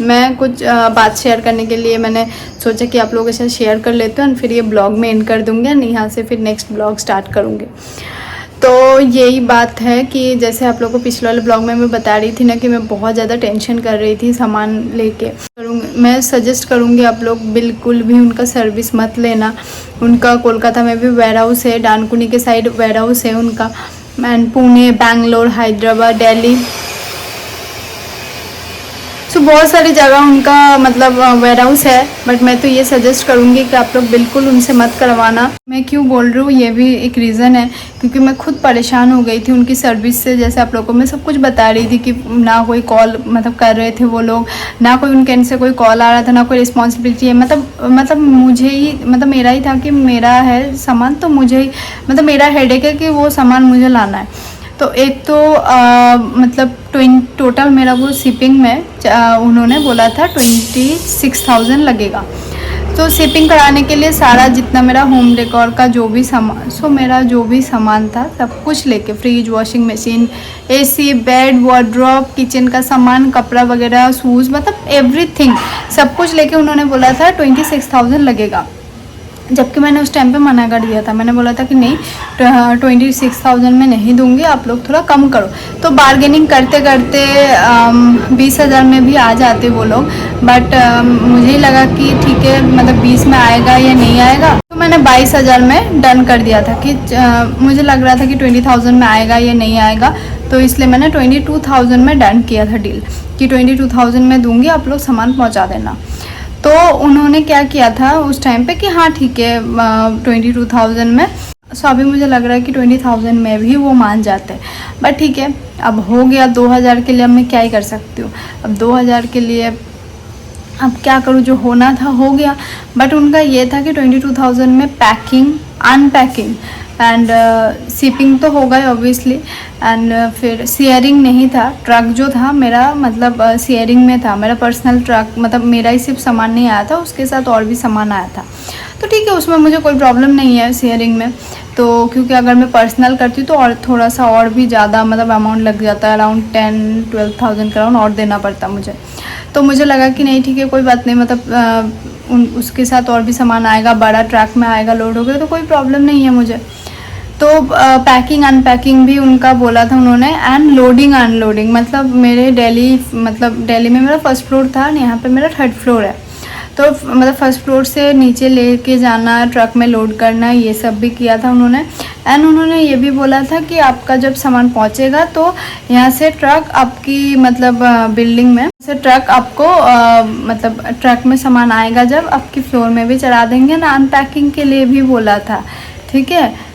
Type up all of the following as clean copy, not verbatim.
मैं कुछ बात शेयर करने के लिए मैंने सोचा कि आप लोगों के साथ शेयर कर लेते हैं, फिर ये ब्लॉग में एंड कर दूँगी और यहाँ से फिर नेक्स्ट ब्लॉग स्टार्ट करूँगी। तो यही बात है कि जैसे आप लोगों को पिछले वाले ब्लॉग में मैं बता रही थी ना कि मैं बहुत ज़्यादा टेंशन कर रही थी सामान लेके। मैं सजेस्ट करूँगी आप लोग बिल्कुल भी उनका सर्विस मत लेना। उनका कोलकाता में भी वेयर हाउस है, डानकुनी के साइड वेयर हाउस है उनका, एंड पुणे, बैंगलोर, हैदराबाद, दिल्ली, तो बहुत सारी जगह उनका मतलब वेयर हाउस है। बट मैं तो ये सजेस्ट करूँगी कि आप लोग बिल्कुल उनसे मत करवाना। मैं क्यों बोल रही हूँ ये भी एक रीज़न है, क्योंकि मैं खुद परेशान हो गई थी उनकी सर्विस से। जैसे आप लोगों को मैं सब कुछ बता रही थी कि ना कोई कॉल मतलब कर रहे थे वो लोग, ना कोई उनके एंड से कोई कॉल आ रहा था, ना कोई रिस्पॉन्सिबिलिटी है। मतलब मुझे ही मतलब मेरा ही था कि मेरा है सामान, तो मुझे ही मतलब मेरा हेडेक है कि वो सामान मुझे लाना है। तो एक तो मतलब टोटल मेरा वो शिपिंग में उन्होंने बोला था 26,000 लगेगा। तो शिपिंग कराने के लिए सारा जितना मेरा होम डेकोर का जो भी सामान, मेरा जो भी सामान था सब कुछ लेके, fridge, washing machine, AC, bed, wardrobe, kitchen का सामान, कपड़ा वगैरह, शूज़, मतलब एवरीथिंग सब कुछ लेके उन्होंने बोला था 26,000 लगेगा। जबकि मैंने उस टाइम पे मना कर दिया था। मैंने बोला था कि नहीं 26,000 में नहीं दूंगी, आप लोग थोड़ा कम करो। तो बार्गेनिंग करते करते 20,000 में भी आ जाते वो लोग। बट मुझे ही लगा कि ठीक है मतलब 20 में आएगा या नहीं आएगा, तो मैंने 22,000 में डन कर दिया था कि मुझे लग रहा था कि 20,000 में आएगा या नहीं आएगा। तो इसलिए मैंने 22,000 में डन किया था डील कि 22,000 में दूंगी, आप लोग सामान पहुँचा देना। तो उन्होंने क्या किया था उस टाइम पे कि हाँ ठीक है 22,000 में। सो अभी मुझे लग रहा है कि 20,000 में भी वो मान जाते हैं। बट ठीक है, अब हो गया 2,000 के लिए, अब मैं क्या ही कर सकती हूँ। अब 2,000 के लिए अब क्या करूँ, जो होना था हो गया। बट उनका ये था कि 22,000 में पैकिंग, अनपैकिंग एंड शिपिंग तो होगा ही ऑब्वियसली, एंड फिर शेयरिंग नहीं था। ट्रक जो था मेरा मतलब शेयरिंग में था, मेरा पर्सनल ट्रक, मतलब मेरा ही सिर्फ सामान नहीं आया था, उसके साथ और भी सामान आया था। तो ठीक है, उसमें मुझे कोई प्रॉब्लम नहीं है शेयरिंग में। तो क्योंकि अगर मैं पर्सनल करती तो और थोड़ा सा और भी ज़्यादा मतलब अमाउंट लग जाता है, अराउंड 10-12,000 का और देना पड़ता मुझे। तो मुझे लगा कि नहीं ठीक है कोई बात नहीं, मतलब उसके साथ और भी सामान आएगा, बड़ा ट्रक में आएगा, लोड हो गया तो कोई प्रॉब्लम नहीं है मुझे। तो पैकिंग अनपैकिंग भी उनका बोला था उन्होंने, एंड लोडिंग अनलोडिंग। मतलब मेरे दिल्ली में मेरा फर्स्ट फ्लोर था, यहाँ पे मेरा थर्ड फ्लोर है। तो मतलब फर्स्ट फ्लोर से नीचे लेके जाना, ट्रक में लोड करना, ये सब भी किया था उन्होंने। एंड उन्होंने ये भी बोला था कि आपका जब सामान पहुँचेगा तो यहाँ से ट्रक आपकी मतलब बिल्डिंग में से ट्रक आपको मतलब ट्रक में सामान आएगा जब आपकी फ्लोर में भी चढ़ा देंगे ना। अनपैकिंग के लिए भी बोला था, ठीक है।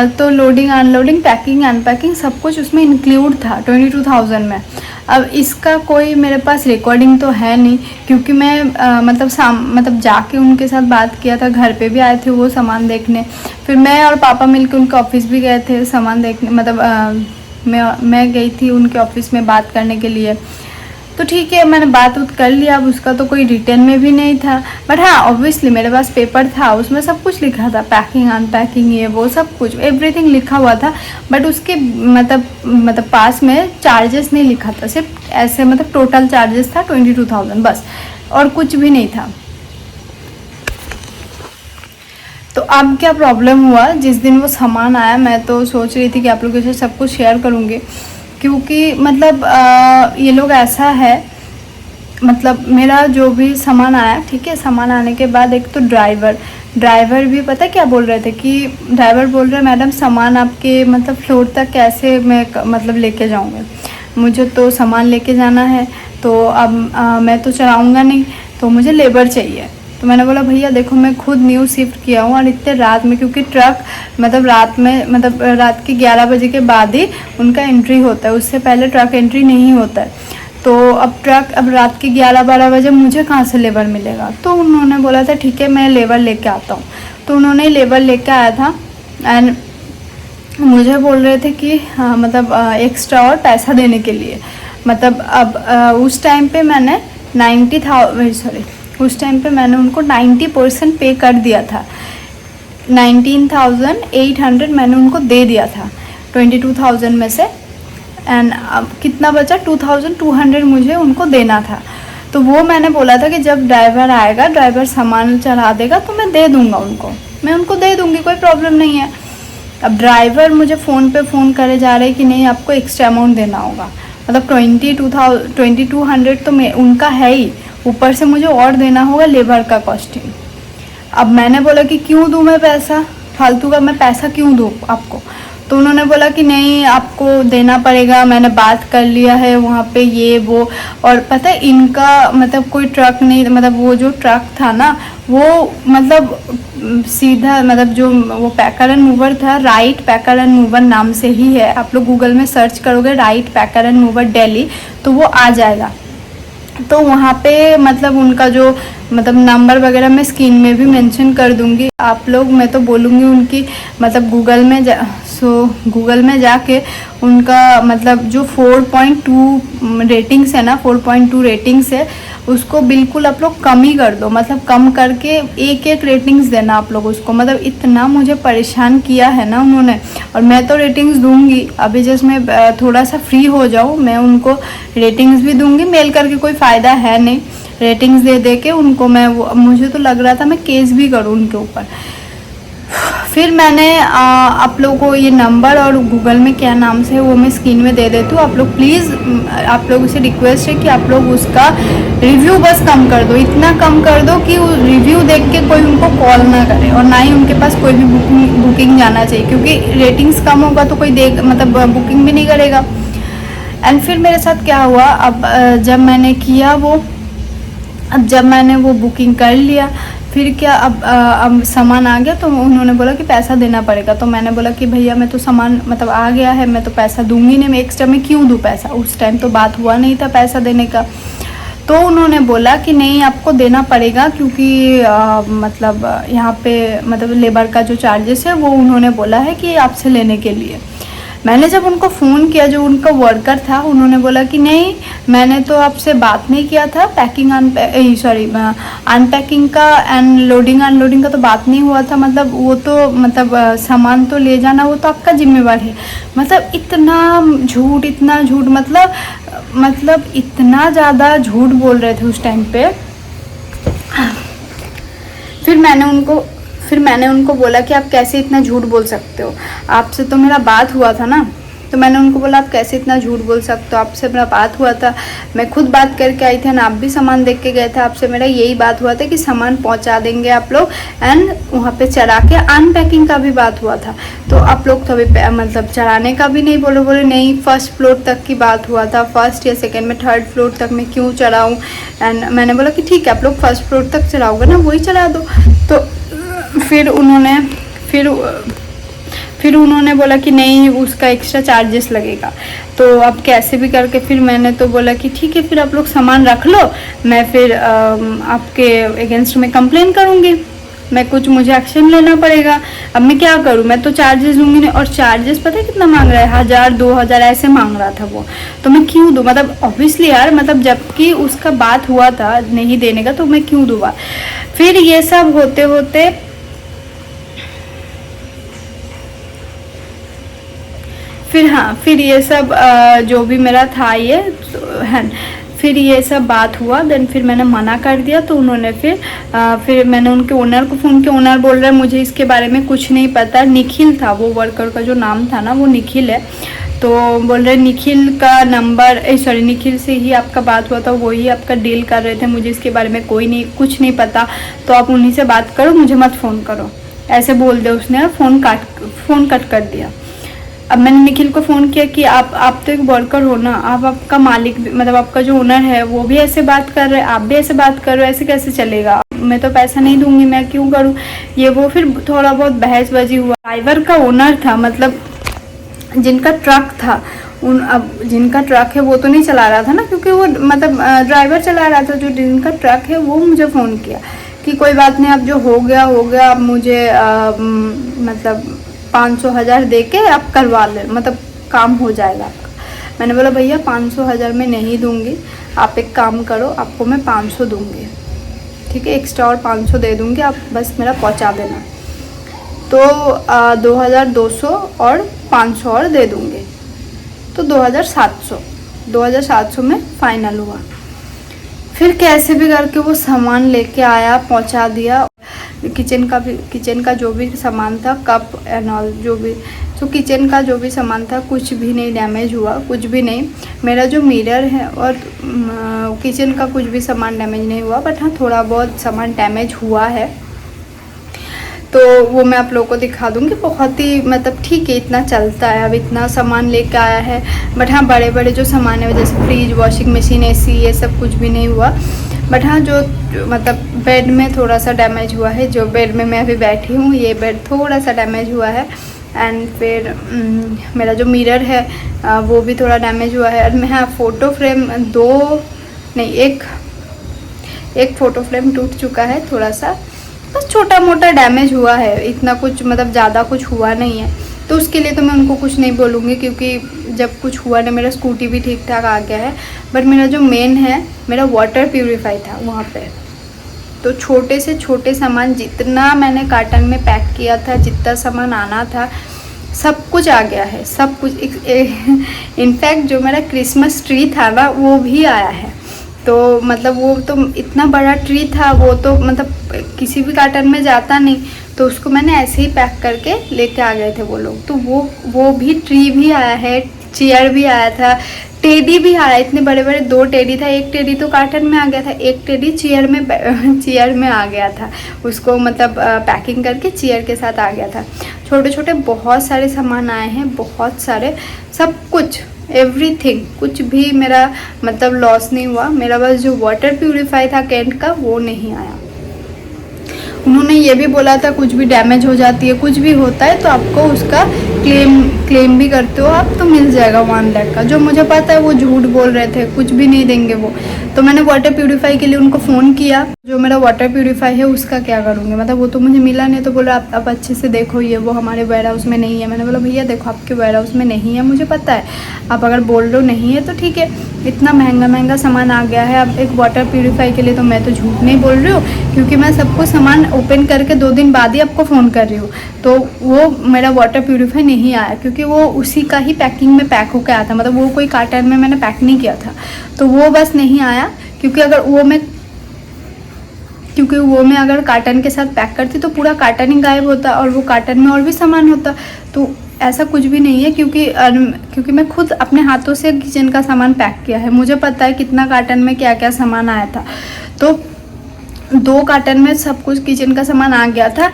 तो लोडिंग अनलोडिंग, पैकिंग अनपैकिंग सब कुछ उसमें इंक्लूड था 22,000 में। अब इसका कोई मेरे पास रिकॉर्डिंग तो है नहीं, क्योंकि मैं मतलब जाके उनके साथ बात किया था, घर पे भी आए थे वो सामान देखने। फिर मैं और पापा मिलकर उनके ऑफिस भी गए थे सामान देखने, मतलब मैं गई थी उनके ऑफिस में बात करने के लिए। तो ठीक है, मैंने बात कर लिया। अब उसका तो कोई रिटर्न में भी नहीं था, बट हाँ ऑब्वियसली मेरे पास पेपर था, उसमें सब कुछ लिखा था, पैकिंग अनपैकिंग ये वो सब कुछ एवरीथिंग लिखा हुआ था। बट उसके मतलब पास में चार्जेस नहीं लिखा था, सिर्फ ऐसे मतलब टोटल चार्जेस था 22,000 बस, और कुछ भी नहीं था। तो अब क्या प्रॉब्लम हुआ, जिस दिन वो सामान आया मैं तो सोच रही थी कि आप लोगों के साथ सब कुछ शेयर करूँगी, क्योंकि मतलब ये लोग ऐसा है, मतलब मेरा जो भी सामान आया, ठीक है, सामान आने के बाद एक तो ड्राइवर भी पता क्या बोल रहे थे कि ड्राइवर बोल रहे मैडम सामान आपके मतलब फ्लोर तक कैसे मैं मतलब लेके जाऊँगा, मुझे तो सामान लेके जाना है, तो अब मैं तो चलाऊँगा नहीं, तो मुझे लेबर चाहिए। तो मैंने बोला भैया देखो मैं खुद न्यू शिफ्ट किया हूँ और इतने रात में, क्योंकि ट्रक मतलब रात में मतलब रात के 11 बजे के बाद ही उनका एंट्री होता है, उससे पहले ट्रक एंट्री नहीं होता है। तो अब रात के 11-12 बजे मुझे कहाँ से लेबर मिलेगा। तो उन्होंने बोला था ठीक है मैं लेबर लेके आता हूँ। तो उन्होंने लेबर लेके आया था, एंड मुझे बोल रहे थे कि हाँ मतलब एक्स्ट्रा और पैसा देने के लिए। मतलब अब उस टाइम पे मैंने उस टाइम पे मैंने उनको 90% पे कर दिया था। 19,800 मैंने उनको दे दिया था 22,000 में से, एंड अब कितना बचा 2,200 मुझे उनको देना था। तो वो मैंने बोला था कि जब ड्राइवर आएगा, ड्राइवर सामान चढ़ा देगा तो मैं दे दूँगा उनको, मैं उनको दे दूँगी, कोई प्रॉब्लम नहीं है। अब ड्राइवर मुझे फ़ोन पे फ़ोन करे जा रहे कि नहीं आपको एक्स्ट्रा अमाउंट देना होगा, मतलब 2200 तो मैं उनका है ही, ऊपर से मुझे और देना होगा लेबर का कॉस्टिंग। अब मैंने बोला कि क्यों दूँ मैं पैसा फालतू का, मैं पैसा क्यों दूँ आपको। तो उन्होंने बोला कि नहीं आपको देना पड़ेगा, मैंने बात कर लिया है वहाँ पे ये वो। और पता है इनका मतलब कोई ट्रक नहीं, मतलब वो जो ट्रक था ना वो मतलब सीधा मतलब जो वो पैकर एंड मूवर था, राइट पैकर एंड मूवर नाम से ही है, आप लोग गूगल में सर्च करोगे right packer and mover Delhi तो वो आ जाएगा। तो वहाँ पे मतलब उनका जो मतलब नंबर वगैरह मैं स्क्रीन में भी मेंशन कर दूँगी आप लोग, मैं तो बोलूँगी उनकी मतलब गूगल में जाके उनका मतलब जो 4.2 रेटिंग्स है ना, 4.2 रेटिंग्स है उसको बिल्कुल आप लोग कम ही कर दो, मतलब कम करके एक रेटिंग्स देना आप लोग उसको। मतलब इतना मुझे परेशान किया है ना उन्होंने, और मैं तो रेटिंग्स दूंगी अभी जस्ट मैं थोड़ा सा फ्री हो जाऊँ मैं उनको रेटिंग्स भी दूंगी, मेल करके कोई फ़ायदा है नहीं, रेटिंग्स दे के उनको मैं मुझे तो लग रहा था मैं केस भी करूँ उनके ऊपर। फिर मैंने आप लोगों को ये नंबर और गूगल में क्या नाम से है वो मैं स्क्रीन में दे देती हूँ, आप लोग प्लीज़ आप लोगों से रिक्वेस्ट है कि आप लोग उसका रिव्यू बस कम कर दो, इतना कम कर दो कि रिव्यू देख के कोई उनको कॉल ना करे और ना ही उनके पास कोई भी बुकिंग जाना चाहिए, क्योंकि रेटिंग्स कम होगा तो कोई मतलब बुकिंग भी नहीं करेगा। एंड फिर मेरे साथ क्या हुआ, अब जब मैंने वो बुकिंग कर लिया, फिर क्या अब सामान आ गया तो उन्होंने बोला कि पैसा देना पड़ेगा। तो मैंने बोला कि भैया मैं तो सामान मतलब आ गया है, मैं तो पैसा दूंगी नहीं, मैं एक्स्ट्रा में क्यों दूँ पैसा, उस टाइम तो बात हुआ नहीं था पैसा देने का। तो उन्होंने बोला कि नहीं आपको देना पड़ेगा क्योंकि मतलब यहाँ पे मतलब लेबर का जो चार्जेस है वो उन्होंने बोला है कि आपसे लेने के लिए। मैंने जब उनको फ़ोन किया, जो उनका वर्कर था उन्होंने बोला कि नहीं मैंने तो आपसे बात नहीं किया था, अनपैकिंग का एंड लोडिंग अनलोडिंग का तो बात नहीं हुआ था, मतलब वो तो मतलब सामान तो ले जाना वो तो आपका जिम्मेवार है। मतलब इतना झूठ मतलब इतना ज़्यादा झूठ बोल रहे थे उस टाइम पे। फिर मैंने उनको बोला कि आप कैसे इतना झूठ बोल सकते हो, आपसे तो मेरा बात हुआ था ना। तो मैंने उनको बोला आप कैसे इतना झूठ बोल सकते हो, आपसे मेरा बात हुआ था, मैं खुद बात करके आई थी ना, आप भी सामान देख के गए थे, आपसे मेरा यही बात हुआ था कि सामान पहुंचा देंगे आप लोग एंड वहाँ पे चढ़ा के अनपैकिंग का भी बात हुआ था। तो आप लोग तो अभी मतलब चढ़ाने का भी नहीं बोले नहीं, फर्स्ट फ्लोर तक की बात हुआ था, फर्स्ट या सेकेंड में थर्ड फ्लोर तक मैं क्यों चढ़ाऊँ। एंड मैंने बोला कि ठीक है आप लोग फर्स्ट फ्लोर तक चढ़ाओगे ना वही चढ़ा दो। तो फिर उन्होंने बोला कि नहीं उसका एक्स्ट्रा चार्जेस लगेगा। तो अब कैसे भी करके फिर मैंने तो बोला कि ठीक है फिर आप लोग सामान रख लो, मैं फिर आपके अगेंस्ट में कंप्लेन करूँगी, मुझे एक्शन लेना पड़ेगा। अब मैं क्या करूँ, मैं तो चार्जेस दूंगी नहीं, और चार्जेस पता है कितना मांग रहा है, 1000-2000 ऐसे मांग रहा था वो। तो मैं क्यों दूँ, मतलब ऑब्वियसली यार, मतलब जबकि उसका बात हुआ था नहीं देने का तो मैं क्यों दूँगा। फिर ये सब होते होते फिर ये सब जो भी मेरा था ये है, फिर ये सब बात हुआ। देन फिर मैंने मना कर दिया। तो उन्होंने फिर मैंने उनके ओनर को फ़ोन किया, ओनर बोल रहा है मुझे इसके बारे में कुछ नहीं पता, निखिल था वो वर्कर का जो नाम था ना वो निखिल है। तो बोल रहे निखिल का नंबर निखिल से ही आपका बात हुआ था, वही आपका डील कर रहे थे, मुझे इसके बारे में कुछ नहीं पता, तो आप उन्हीं से बात करो, मुझे मत फ़ोन करो, ऐसे बोल दे उसने, फ़ोन कट कर दिया। अब मैंने निखिल को फ़ोन किया कि आप तो एक वर्कर हो ना, आप आपका मालिक मतलब आपका जो ओनर है वो भी ऐसे बात कर रहे हैं, आप भी ऐसे बात कर रहे हो, ऐसे कैसे चलेगा, मैं तो पैसा नहीं दूंगी, मैं क्यों करूँ ये वो। फिर थोड़ा बहुत बहसबाजी हुआ। ड्राइवर का ओनर था, मतलब जिनका ट्रक था, अब जिनका ट्रक है वो तो नहीं चला रहा था ना, क्योंकि वो मतलब ड्राइवर चला रहा था, जो जिनका ट्रक है वो मुझे फ़ोन किया कि कोई बात नहीं, अब जो हो गया आप मुझे मतलब 500-1000 दे के आप करवा ले, मतलब काम हो जाएगा आपका। मैंने बोला भैया 500-1000 में नहीं दूंगी, आप एक काम करो, आपको मैं 500 दूंगी, ठीक है, एक्स्ट्रा और 500 दे दूंगी, आप बस मेरा पहुंचा देना। तो 2200 और 500 और दे दूंगी, तो 2700 में फाइनल हुआ। फिर कैसे भी करके वो सामान लेके आया, पहुंचा दिया। किचन का जो भी सामान था, कप एंड ऑल जो भी, तो किचन का जो भी सामान था कुछ भी नहीं डैमेज हुआ, कुछ भी नहीं। मेरा जो मिरर है और किचन का कुछ भी सामान डैमेज नहीं हुआ, बट हाँ थोड़ा बहुत सामान डैमेज हुआ है, तो वो मैं आप लोगों को दिखा दूँगी। बहुत ही मतलब ठीक है, इतना चलता है। अब इतना सामान लेके आया है, बट हाँ बड़े बड़े जो सामान है जैसे फ्रिज, वॉशिंग मशीन, एसी, ये सब कुछ भी नहीं हुआ। बट हाँ जो मतलब बेड में थोड़ा सा डैमेज हुआ है, जो बेड में मैं अभी बैठी हूँ ये बेड थोड़ा सा डैमेज हुआ है। एंड फिर मेरा जो मिरर है वो भी थोड़ा डैमेज हुआ है। और मैं हाँ फ़ोटो फ्रेम एक फ़ोटो फ्रेम टूट चुका है, थोड़ा सा बस छोटा मोटा डैमेज हुआ है, इतना कुछ मतलब ज़्यादा कुछ हुआ नहीं है। तो उसके लिए तो मैं उनको कुछ नहीं बोलूँगी, क्योंकि जब कुछ हुआ ना, मेरा स्कूटी भी ठीक ठाक आ गया है। बट मेरा जो मेन है, मेरा वाटर प्यूरीफाई था वहाँ पे, तो छोटे से छोटे सामान जितना मैंने कार्टन में पैक किया था, जितना सामान आना था सब कुछ आ गया है, सब कुछ। इनफैक्ट जो मेरा क्रिसमस ट्री था ना वो भी आया है। तो मतलब वो तो इतना बड़ा ट्री था, वो तो मतलब किसी भी कार्टन में जाता नहीं, तो उसको मैंने ऐसे ही पैक करके लेके आ गए थे वो लोग। तो वो भी ट्री भी आया है, चेयर भी आया था, टेडी भी आया। इतने बड़े बड़े 2 टेडी था, एक टेडी तो कार्टन में आ गया था, एक टेडी चेयर में आ गया था। उसको मतलब पैकिंग करके चेयर के साथ आ गया था। छोटे छोटे बहुत सारे सामान आए हैं, बहुत सारे, सब कुछ एवरीथिंग, कुछ भी मेरा मतलब लॉस नहीं हुआ। मेरा बस जो वाटर प्यूरीफाई था कैंट का वो नहीं आया। उन्होंने ये भी बोला था कुछ भी डैमेज हो जाती है, कुछ भी होता है तो आपको उसका क्लेम भी करते हो आप तो मिल जाएगा 1 लाख का। जो मुझे पता है वो झूठ बोल रहे थे, कुछ भी नहीं देंगे वो। तो मैंने वाटर प्यूरीफाई के लिए उनको फ़ोन किया, जो मेरा वाटर प्यूरीफाई है उसका क्या करूँगी, मतलब वो तो मुझे मिला नहीं। तो बोला आप अच्छे से देखो, ये वो हमारे वेयर हाउस में नहीं है। मैंने बोला भैया देखो आपके वेयर हाउस में नहीं है, मुझे पता है, आप अगर बोल रहे हो नहीं है तो ठीक है। इतना महंगा सामान आ गया है, अब एक वाटर प्यूरीफाई के लिए तो मैं तो झूठ नहीं बोल रही हूँ, क्योंकि मैं सबको सामान ओपन करके 2 दिन बाद ही आपको फ़ोन कर रही हूँ। तो वो मेरा वाटर प्यूरीफाई नहीं आया, क्योंकि वो उसी का ही पैकिंग में पैक होकर आया था, मतलब वो कोई कार्टन में मैंने पैक नहीं किया था। तो वो बस नहीं आया, क्योंकि वो मैं अगर कार्टन के साथ पैक करती तो पूरा कार्टन ही गायब होता और वो कार्टन में और भी सामान होता। तो ऐसा कुछ भी नहीं है, क्योंकि मैं खुद अपने हाथों से किचन का सामान पैक किया है। मुझे पता है कितना कार्टन में क्या क्या सामान आया था। तो 2 कार्टन में सब कुछ किचन का सामान आ गया था।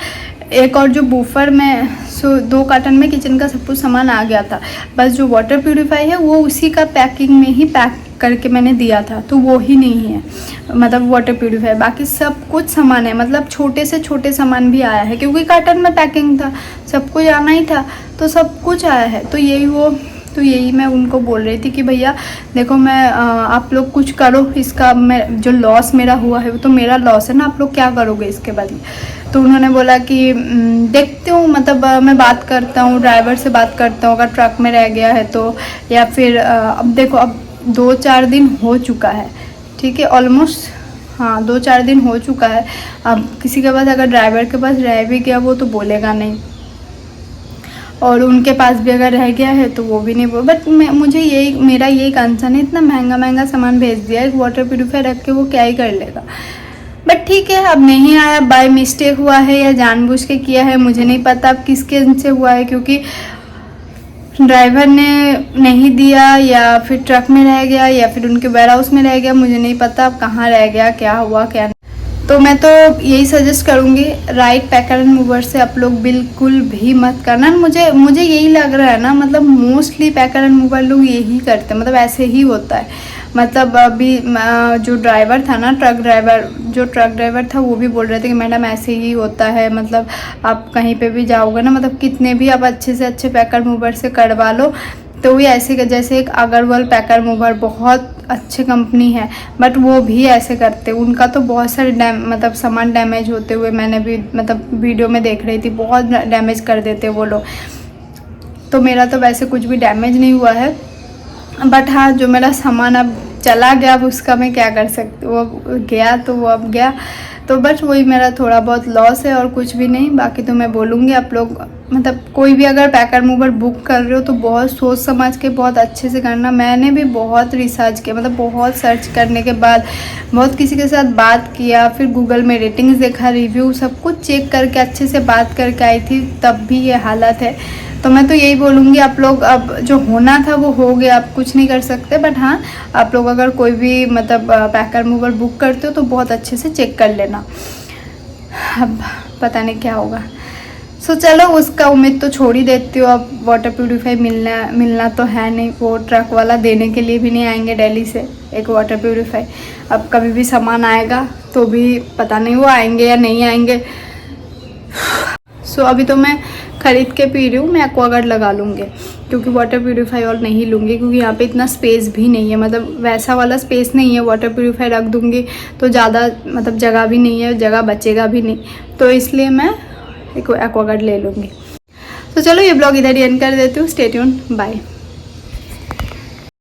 एक और जो बूफर में 2 कार्टन में किचन का सब कुछ सामान आ गया था। बस जो वाटर प्यूरीफाई है वो उसी का पैकिंग में ही पैक करके मैंने दिया था, तो वो ही नहीं है मतलब वाटर प्यूरीफाई। बाकी सब कुछ सामान है, मतलब छोटे से छोटे सामान भी आया है, क्योंकि कार्टन में पैकिंग था, सब कुछ आना ही था, तो सब कुछ आया है। तो यही मैं उनको बोल रही थी कि भैया देखो मैं आप लोग कुछ करो, इसका मैं जो लॉस मेरा हुआ है वो तो मेरा लॉस है ना, आप लोग क्या करोगे इसके बदले। तो उन्होंने बोला कि देखती हूँ, मतलब मैं बात करता हूँ, ड्राइवर से बात करता हूँ, अगर ट्रक में रह गया है तो, या फिर अब देखो अब 2-4 दिन हो चुका है, ठीक है, ऑलमोस्ट हाँ 2-4 दिन हो चुका है। अब किसी के पास अगर ड्राइवर के पास रह भी गया वो तो बोलेगा नहीं, और उनके पास भी अगर रह गया है तो वो भी नहीं बोल। बट मुझे मेरा यही कंसर्न है, इतना महंगा सामान भेज दिया, एक वाटर प्यूरीफायर रख के वो क्या ही कर लेगा। बट ठीक है, अब नहीं आया, बाय मिस्टेक हुआ है या जानबूझ के किया है मुझे नहीं पता अब किसके से हुआ है, क्योंकि ड्राइवर ने नहीं दिया या फिर ट्रक में रह गया या फिर उनके वेयर हाउस में रह गया, मुझे नहीं पता अब कहाँ रह गया, क्या हुआ क्या नहीं। तो मैं तो यही सजेस्ट करूँगी, राइट पैकर एंड मूवर से आप लोग बिल्कुल भी मत करना। मुझे यही लग रहा है ना, मतलब मोस्टली पैकर एंड मूवर लोग यही करते हैं, मतलब ऐसे ही होता है। मतलब अभी जो ड्राइवर था ना, ट्रक ड्राइवर था वो भी बोल रहे थे कि मैडम ऐसे ही होता है, मतलब आप कहीं पे भी जाओगे ना, मतलब कितने भी आप अच्छे से अच्छे पैकर मूवर से करवा लो तो भी ऐसे, जैसे एक अग्रवाल पैकर मूवर बहुत अच्छी कंपनी है, बट वो भी ऐसे करते, उनका तो बहुत सारे मतलब सामान डैमेज होते हुए मैंने भी मतलब वीडियो में देख रही थी, बहुत डैमेज कर देते वो लोग। तो मेरा तो वैसे कुछ भी डैमेज नहीं हुआ है, बट हाँ जो मेरा सामान अब चला गया, अब उसका मैं क्या कर सकती हूँ, वो गया तो वो अब गया। तो बस वही मेरा थोड़ा बहुत लॉस है और कुछ भी नहीं। बाकी तो मैं बोलूँगी आप लोग मतलब कोई भी अगर पैकर मूवर बुक कर रहे हो तो बहुत सोच समझ के बहुत अच्छे से करना। मैंने भी बहुत रिसर्च किया, मतलब बहुत सर्च करने के बाद बहुत किसी के साथ बात किया, फिर गूगल में रेटिंग्स देखा, रिव्यू सब कुछ चेक करके अच्छे से बात करके आई थी, तब भी ये हालत है। तो मैं तो यही बोलूँगी आप लोग, अब जो होना था वो हो गया, आप कुछ नहीं कर सकते। बट हाँ, आप लोग अगर कोई भी मतलब पैकर मूवर बुक करते हो तो बहुत अच्छे से चेक कर लेना। अब पता नहीं क्या होगा। सो चलो, उसका उम्मीद तो छोड़ ही देती हूँ। अब वाटर प्यूरीफाई मिलना तो है नहीं, वो ट्रक वाला देने के लिए भी नहीं आएंगे दिल्ली से एक वाटर प्यूरीफाई। अब कभी भी सामान आएगा तो भी पता नहीं वो आएंगे या नहीं आएंगे। सो अभी तो मैं ख़रीद के पी रही हूँ। मैं एक्वागार्ड लगा लूँगी क्योंकि वाटर प्यूरीफाई और नहीं लूँगी, क्योंकि यहाँ पे इतना स्पेस भी नहीं है, मतलब वैसा वाला स्पेस नहीं है। वाटर प्यूरीफाई रख दूँगी तो ज़्यादा मतलब जगह भी नहीं है, जगह बचेगा भी नहीं, तो इसलिए मैं एक एक्वागार्ड ले लूँगी। तो चलो ये ब्लॉग इधर ही एंड कर देती हूँ। Stay tuned, bye.